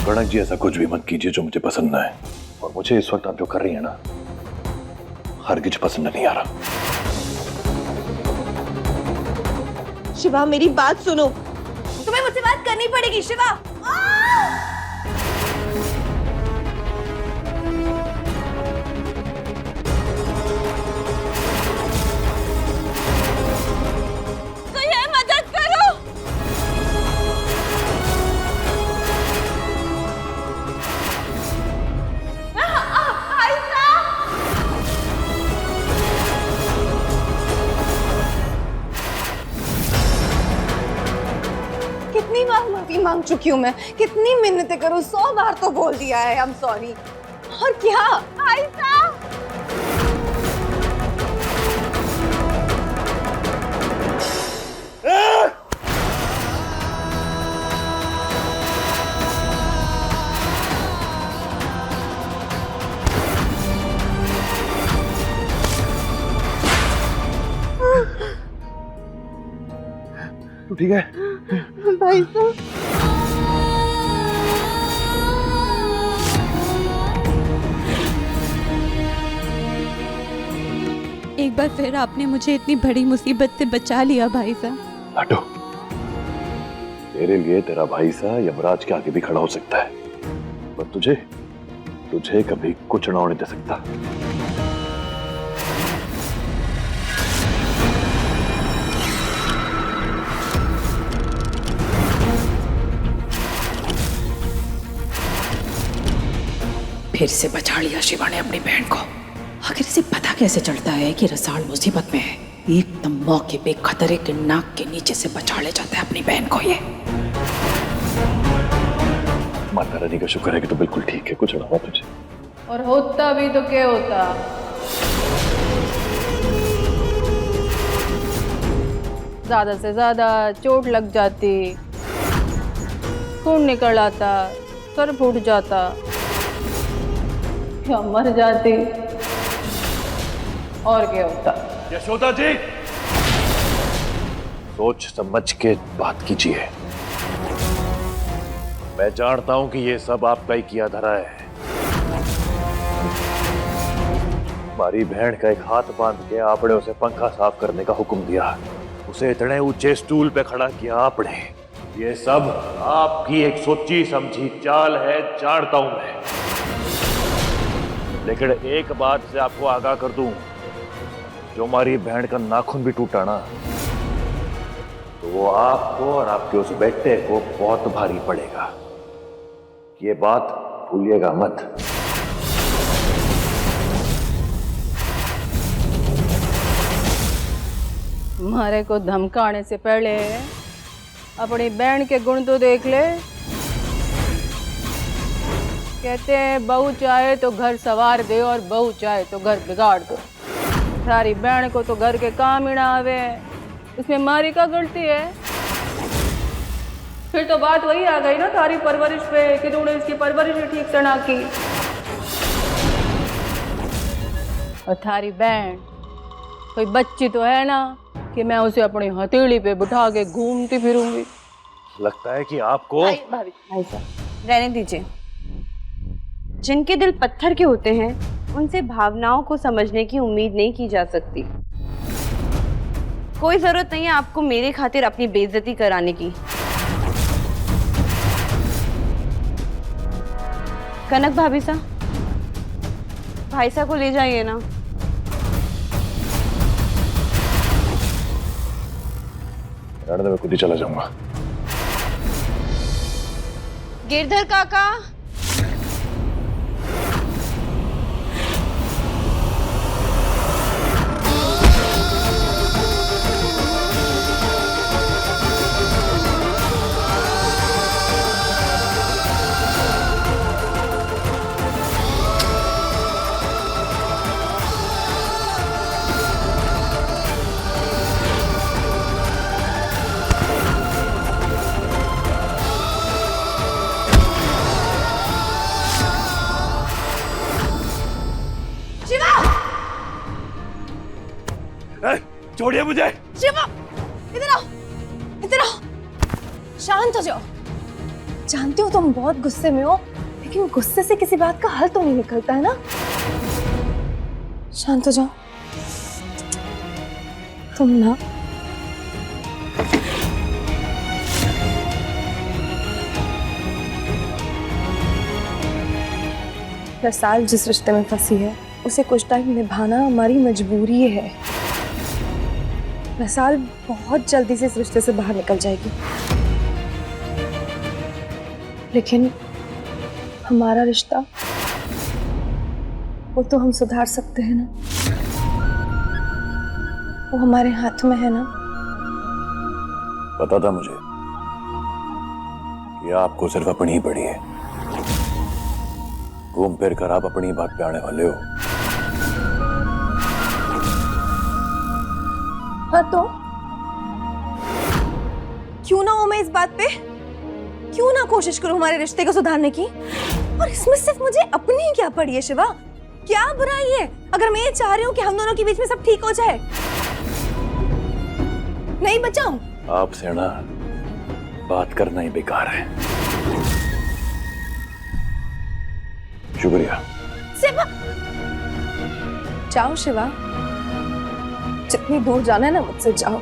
कनक जी ऐसा कुछ भी मत कीजिए जो मुझे पसंद ना है, और मुझे इस वक्त आप जो कर रही हैं ना, हरगिज पसंद नहीं आ रहा। शिवा मेरी बात सुनो, तुम्हें मुझसे बात करनी पड़ेगी शिवा। कोई है, मदद करो। कितनी बार माफी मांग चुकी हूँ मैं, कितनी मिन्नतें करूँ, 100 बार तो बोल दिया है आई एम सॉरी। और क्या आयशा, तो ठीक है भाई साहब। एक बार फिर आपने मुझे इतनी बड़ी मुसीबत से बचा लिया भाई साहब। हटो, तेरे लिए तेरा भाई सा यमराज के आगे भी खड़ा हो सकता है, पर तुझे कभी कुछ ना होने दे सकता। फिर से बचा लिया शिवा ने अपनी बहन को। आखिर इसे पता कैसे चलता है कि रसाल मुसीबत में है? एकदम मौके पे खतरे के नाक के नीचे से बचा ले जाता है अपनी बहन को। ये माता रानी का शुक्र है कि तू बिल्कुल ठीक है, कुछ ना हुआ तुझे। और होता भी तो क्या होता, ज्यादा से ज्यादा चोट लग जाती, खून निकल आता, सर फूट जाता या मर जाती, और क्या होता। यशोदा जी, सोच समझ के बात कीजिए। मैं जानता हूं कि ये सब आपका ही किया धरा है। हमारी बहन का एक हाथ बांध के आपने उसे पंखा साफ करने का हुक्म दिया, उसे इतने ऊंचे स्टूल पे खड़ा किया आपने। ये सब आपकी एक सोची समझी चाल है, जानता हूं मैं। लेकिन एक बात से आपको आगाह कर दूं, जो हमारी बहन का नाखून भी टूटा ना, तो वो आपको और आपके उस बेटे को बहुत भारी पड़ेगा। ये बात भूलिएगा मत। हमारे को धमकाने से पहले अपनी बहन के गुण तो देख ले। कहते हैं बहू चाहे तो घर संवार दे और बहू चाहे तो घर बिगाड़ दो। सारी बहन को तो घर के काम ही ना आवे, इसमें मारी का गलती है। फिर तो बात वही आ गई ना तारी परवरिश पे कि तूने इसकी परवरिश ही ठीक से ना की। और थारी बहन कोई बच्ची तो है ना कि मैं उसे अपनी हथेली पे बिठा के घूमती फिरूंगी। लगता है कि आपको भाई साहब रहने दीजिए। जिनके दिल पत्थर के होते हैं उनसे भावनाओं को समझने की उम्मीद नहीं की जा सकती। कोई जरूरत नहीं है आपको मेरे खातिर अपनी बेइज्जती कराने की। कनक भाभी साहब, भाई साहब को ले जाइए ना। मैं खुद ही चला जाऊंगा। गिरधर काका, छोड़िए मुझे। शिवा, इधर आओ, इधर आओ। शांत हो जाओ। जानती हूँ तुम बहुत गुस्से में हो, लेकिन गुस्से से किसी बात का हल तो नहीं निकलता है ना। शांत हो जाओ। तुम ना रसाल जिस रिश्ते में फंसी है उसे कुछ टाइम निभाना हमारी मजबूरी है। रसाल बहुत जल्दी से इस रिश्ते से बाहर निकल जाएगी, लेकिन हमारा रिश्ता वो तो हम सुधार सकते हैं ना, वो हमारे हाथ में है ना। पता था मुझे कि आपको सिर्फ अपनी ही पड़ी है, घूम फिर कर आप अपनी बात पे आने वाले हो। हाँ तो क्यों ना हो मैं इस बात पे, क्यों ना कोशिश करूं हमारे रिश्ते को सुधारने की। और इसमें सिर्फ मुझे अपनी ही क्या पड़ी है शिवा, क्या बुराई है अगर मैं ये चाह रही हूँ कि हम दोनों के बीच में सब ठीक हो जाए। नहीं बचाऊं आपसे ना बात करना ही बेकार है। शुक्रिया। शिवा जाओ, शिवा जितनी दूर जाना है ना मुझसे जाओ,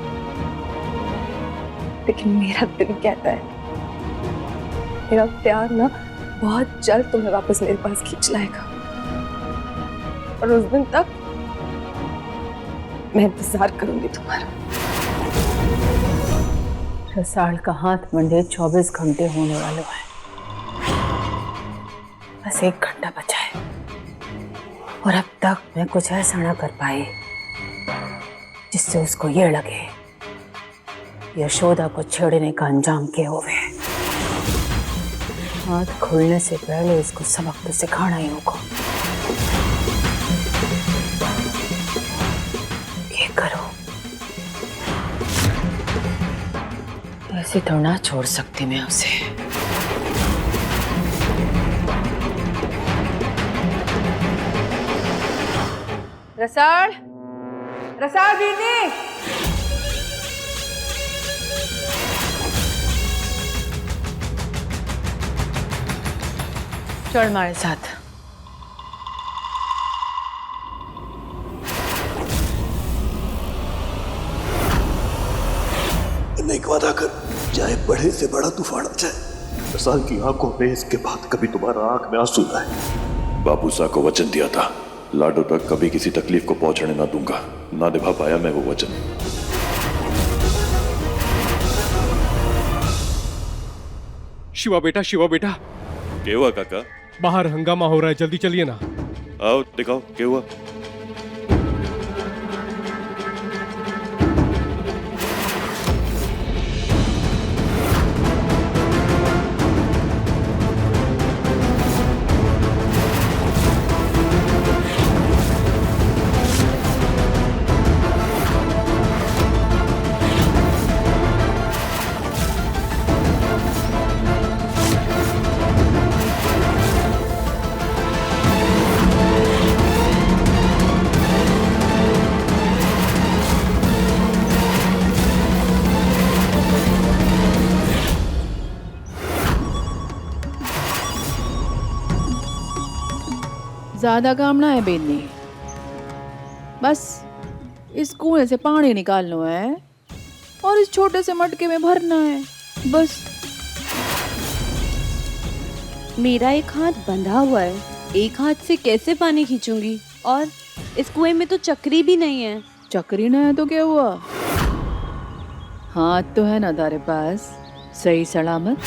लेकिन मेरा दिल कहता है मेरा प्यार ना बहुत जल्द तुम्हें वापस मेरे पास खींच लाएगा, और उस दिन तक मैं इंतजार करूंगी तुम्हारा। रसाल का हाथ मंडे 24 घंटे होने वाले हैं, बस 1 घंटा बचा है, और अब तक मैं कुछ ऐसा ना कर पाई जिससे उसको ये लगे यशोदा को छेड़ने का अंजाम क्या होवे। हाथ खुलने से पहले इसको सबक तो सिखाना ही होगा। ये करो, ऐसे तो ना छोड़ सकती मैं उसे। रसाल, रसाल दीदी, चल हमारे साथ। एक वादा कर, चाहे बड़े से बड़ा तूफान आ जाए, रसाल की आंखों में इसके बाद कभी तुम्हारा आंख में आंसू ना आए। बाबू सा को वचन दिया था, लाडो तक कभी किसी तकलीफ को पहुंचने ना दूंगा, ना निभा पाया मैं वो वचन। शिवा बेटा, शिवा बेटा, क्या हुआ काका? बाहर हंगामा हो रहा है, जल्दी चलिए ना। आओ दिखाओ क्या हुआ। ज्यादा काम ना है बेननी, बस इस कुएं से पानी निकालना है और इस छोटे से मटके में भरना है, बस। मेरा एक हाथ बंधा हुआ है, एक हाथ से कैसे पानी खींचूंगी? और इस कुएं में तो चक्री भी नहीं है। चक्री ना है तो क्या हुआ, हाथ तो है ना तारे पास, सही सलामत।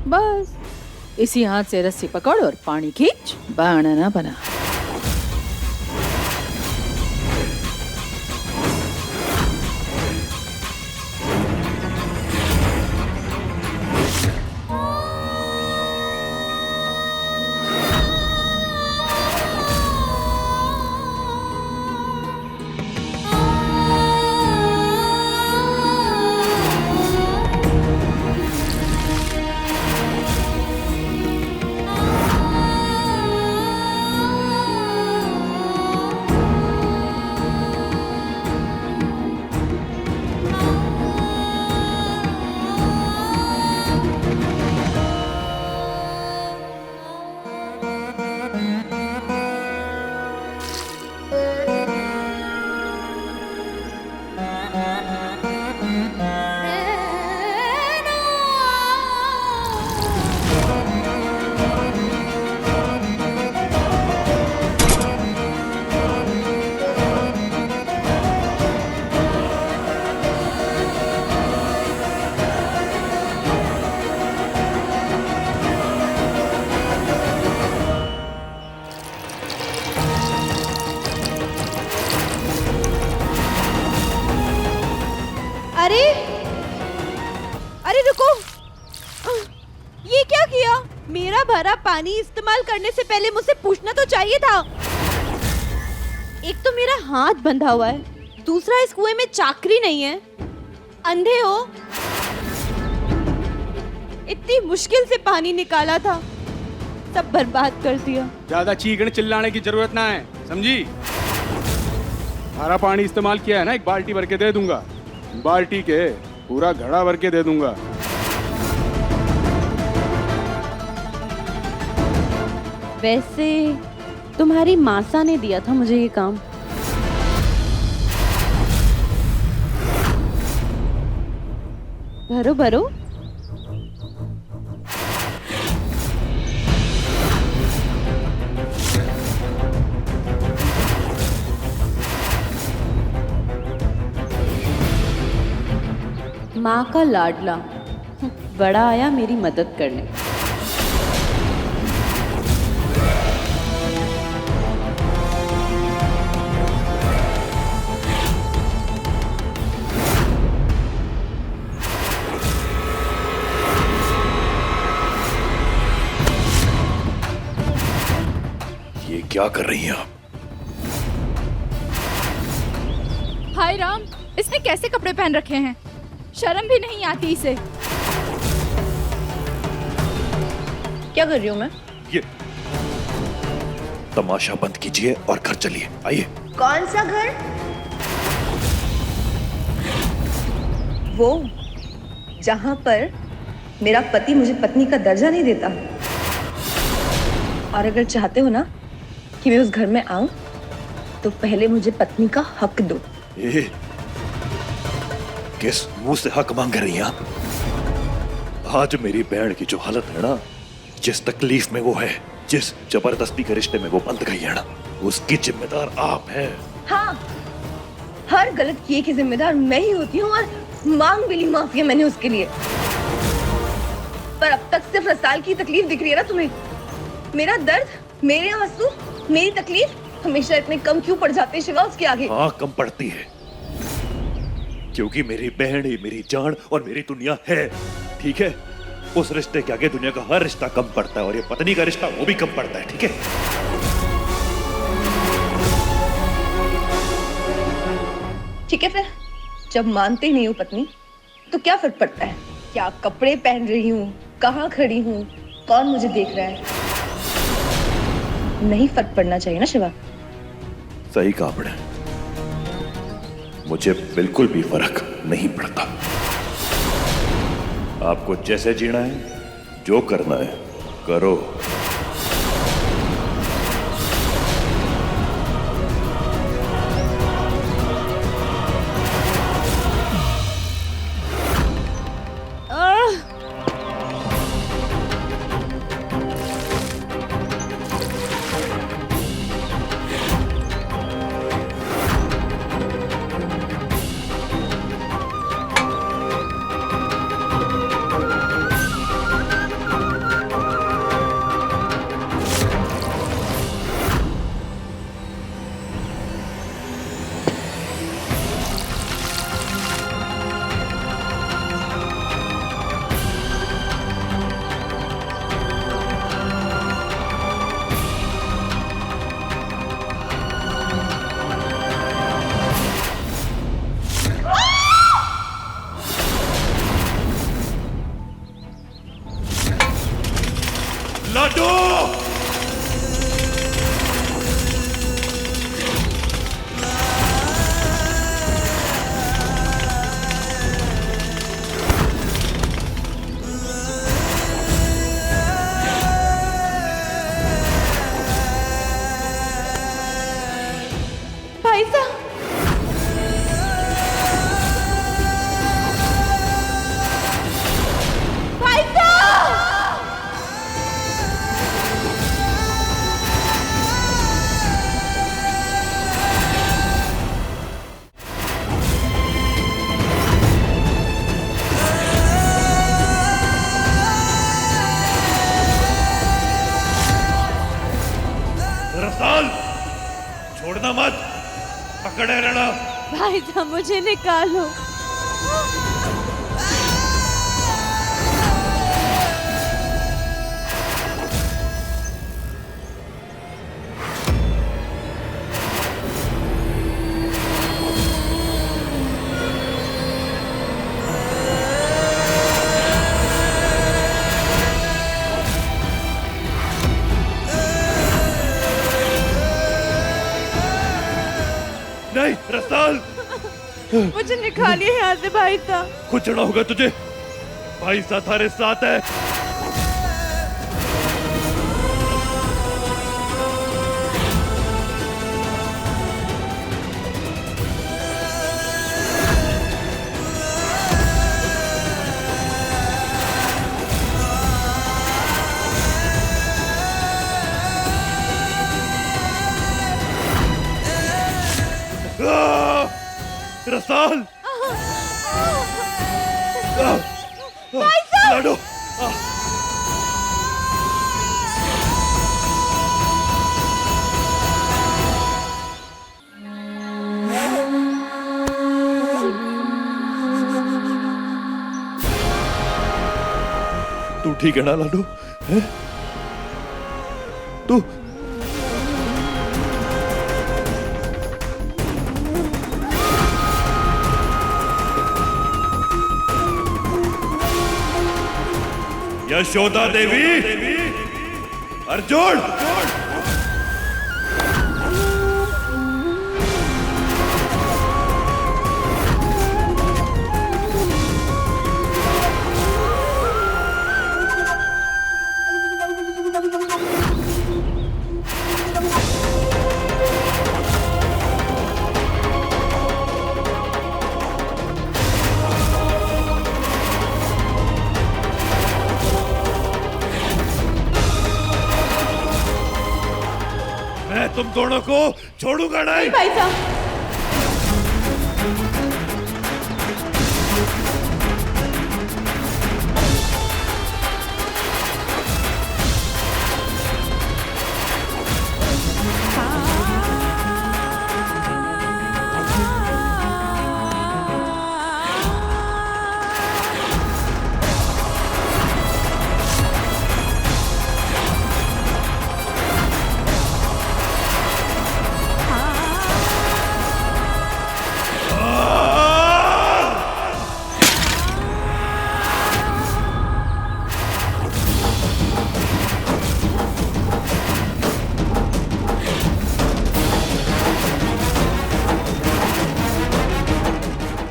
बस इसी हाथ से रस्सी पकड़ और पानी खींच, बहाना ना बना। इतना भरा पानी इस्तेमाल करने से पहले मुझसे पूछना तो चाहिए था। एक तो मेरा हाथ बंधा हुआ है, दूसरा इस कुएं में चाकरी नहीं है। अंधे हो? इतनी मुश्किल से पानी निकाला था, सब बर्बाद कर दिया। ज्यादा चीखने चिल्लाने की जरूरत ना है, समझी? सारा पानी इस्तेमाल किया है ना, एक बाल्टी भर के दे दूंगा। बाल्टी के पूरा घड़ा भर के दे दूंगा। वैसे तुम्हारी मासा ने दिया था मुझे ये काम। भरो भरो। माँ का लाडला बड़ा आया मेरी मदद करने। ये क्या कर रही हैं आप? हाय राम, इसने कैसे कपड़े पहन रखे हैं? शर्म भी नहीं आती इसे। क्या कर रही हूँ मैं? ये तमाशा बंद कीजिए और घर चलिए। आइए। कौन सा घर? वो जहां पर मेरा पति मुझे पत्नी का दर्जा नहीं देता। और अगर चाहते हो ना कि मैं उस घर में आऊं, तो पहले मुझे पत्नी का हक दो। किस मुंह से हक मांग रही हैं आप? आज मेरी बहन की जो हालत है ना, जिस तकलीफ में वो है, जिस जबरदस्ती के रिश्ते में वो बंध गई है ना, उसकी जिम्मेदार आप हैं। हाँ, हर गलत किए की जिम्मेदार मैं ही होती हूँ और मांग भी ली माफी मैंने उसके लिए। पर अब तक सिर्फ रसाल की तकलीफ दिख रही है ना तुम्हें? मेरा दर्द, मेरे आंसू, मेरी तकलीफ हमेशा इतने कम क्यों पड़ जाते हैं शिवा उसके आगे? हाँ, कम पड़ती है, क्योंकि मेरी बहन ही मेरी जान और मेरी दुनिया है। ठीक है, उस रिश्ते के आगे दुनिया का हर रिश्ता कम पड़ता है, और ये पत्नी का रिश्ता वो भी कम पड़ता है। ठीक है, ठीक है, फिर जब मानते ही नहीं हो पत्नी, तो क्या फर्क पड़ता है? क्या कपड़े पहन रही हूँ, कहाँ खड़ी हूँ, कौन मुझे देख रहा है? नहीं फर्क पड़ना चाहिए ना शिवा? सही कहा आपने, मुझे बिल्कुल भी फर्क नहीं पड़ता। आपको जैसे जीना है, जो करना है करो। लाडो! भाई साहब, भाई साहब! रसाल, छोड़ना मत, पकड़े रहना। भाई साहब, मुझे निकालो। नहीं रसाल, मुझे निकालिए यहाँ से भाई साहब। कुछ ना होगा तुझे, भाई साहब हमारे साथ है। रसाल, लाडो, तू ठीक है ना लाडो? हैं? तू यशोदा देवी, अर्जुन, मैं तुम दोनों को छोड़ूंगा नहीं। भाई साहब,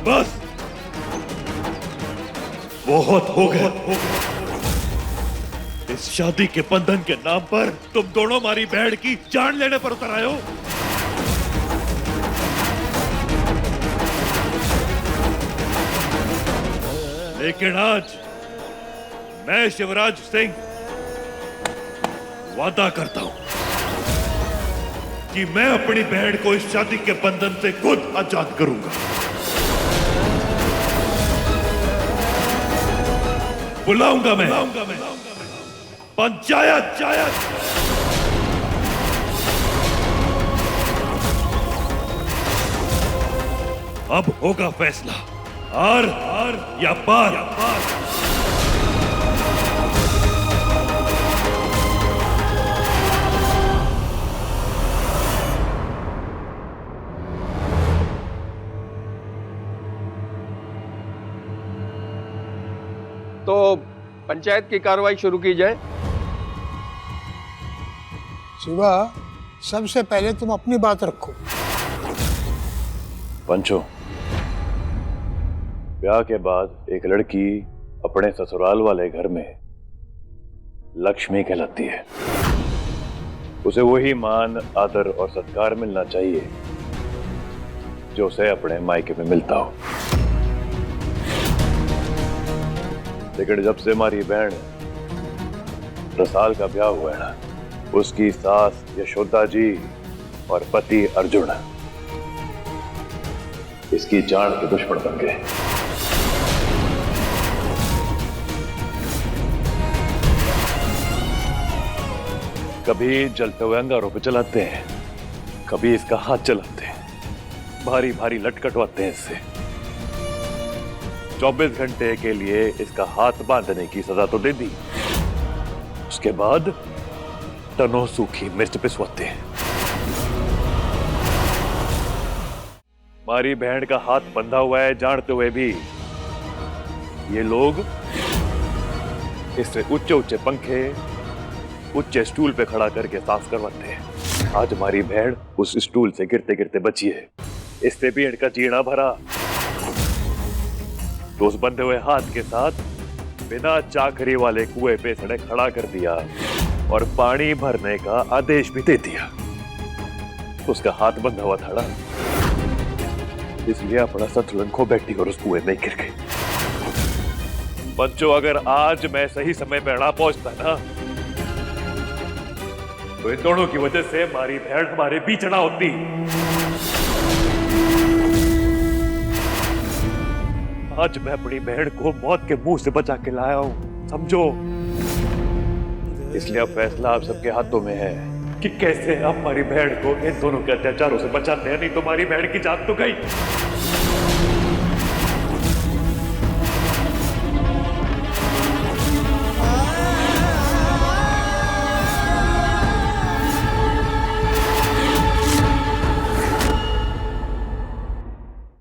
बस बहुत हो गया। इस शादी के बंधन के नाम पर तुम दोनों हमारी बहन की जान लेने पर उतर आए हो। लेकिन आज मैं शिवराज सिंह वादा करता हूं कि मैं अपनी बहन को इस शादी के बंधन से खुद आजाद करूंगा। बुलाऊंगा मैं पंचायत। अब होगा फैसला, हार या पार। तो पंचायत की कार्रवाई शुरू की जाए। शिवा, सबसे पहले तुम अपनी बात रखो। पंचो, ब्याह के बाद एक लड़की अपने ससुराल वाले घर में लक्ष्मी कहलाती है। उसे वही मान, आदर और सत्कार मिलना चाहिए जो उसे अपने मायके में मिलता हो। लेकिन जब से हमारी बहन रसाल का ब्याह हुआ है ना, उसकी सास यशोदा जी और पति अर्जुन इसकी जान के दुश्मन बन गए। कभी जलते हुए अंगारों पे चलाते हैं, कभी इसका हाथ चलाते हैं, भारी भारी लट कटवाते हैं इससे। 24 घंटे के लिए इसका हाथ बांधने की सजा तो दे दी, उसके बाद तनों सूखी मिर्च पिसवाते हैं। हमारी बहन का हाथ बंधा हुआ है जानते हुए भी ये लोग इससे ऊंचे ऊंचे पंखे ऊंचे स्टूल पे खड़ा करके साफ करवाते हैं। आज हमारी बहन उस स्टूल से गिरते गिरते बची है, इससे भी इनका जीना भरा। तो उस बंधे हुए हाथ के साथ बिना चाकरी वाले कुएं पे सड़े खड़ा कर दिया और पानी भरने का आदेश भी दे दिया। तो उसका हाथ बंधा हुआ था ना, इसलिए अपना संतुलन खो बैठी और उस कुएं में गिर गई। बच्चों, अगर आज मैं सही समय पर ना पहुंचता ना, तो इन दोनों की वजह से हमारी बहन हमारे बीच ना होती। आज मैं अपनी बहन को मौत के मुंह से बचा के लाया हूं, समझो। इसलिए अब फैसला आप सबके हाथों में है कि कैसे आप हमारी बहन को इन दोनों के अत्याचारों से बचाते हैं, नहीं तो हमारी बहन की जान तो गई।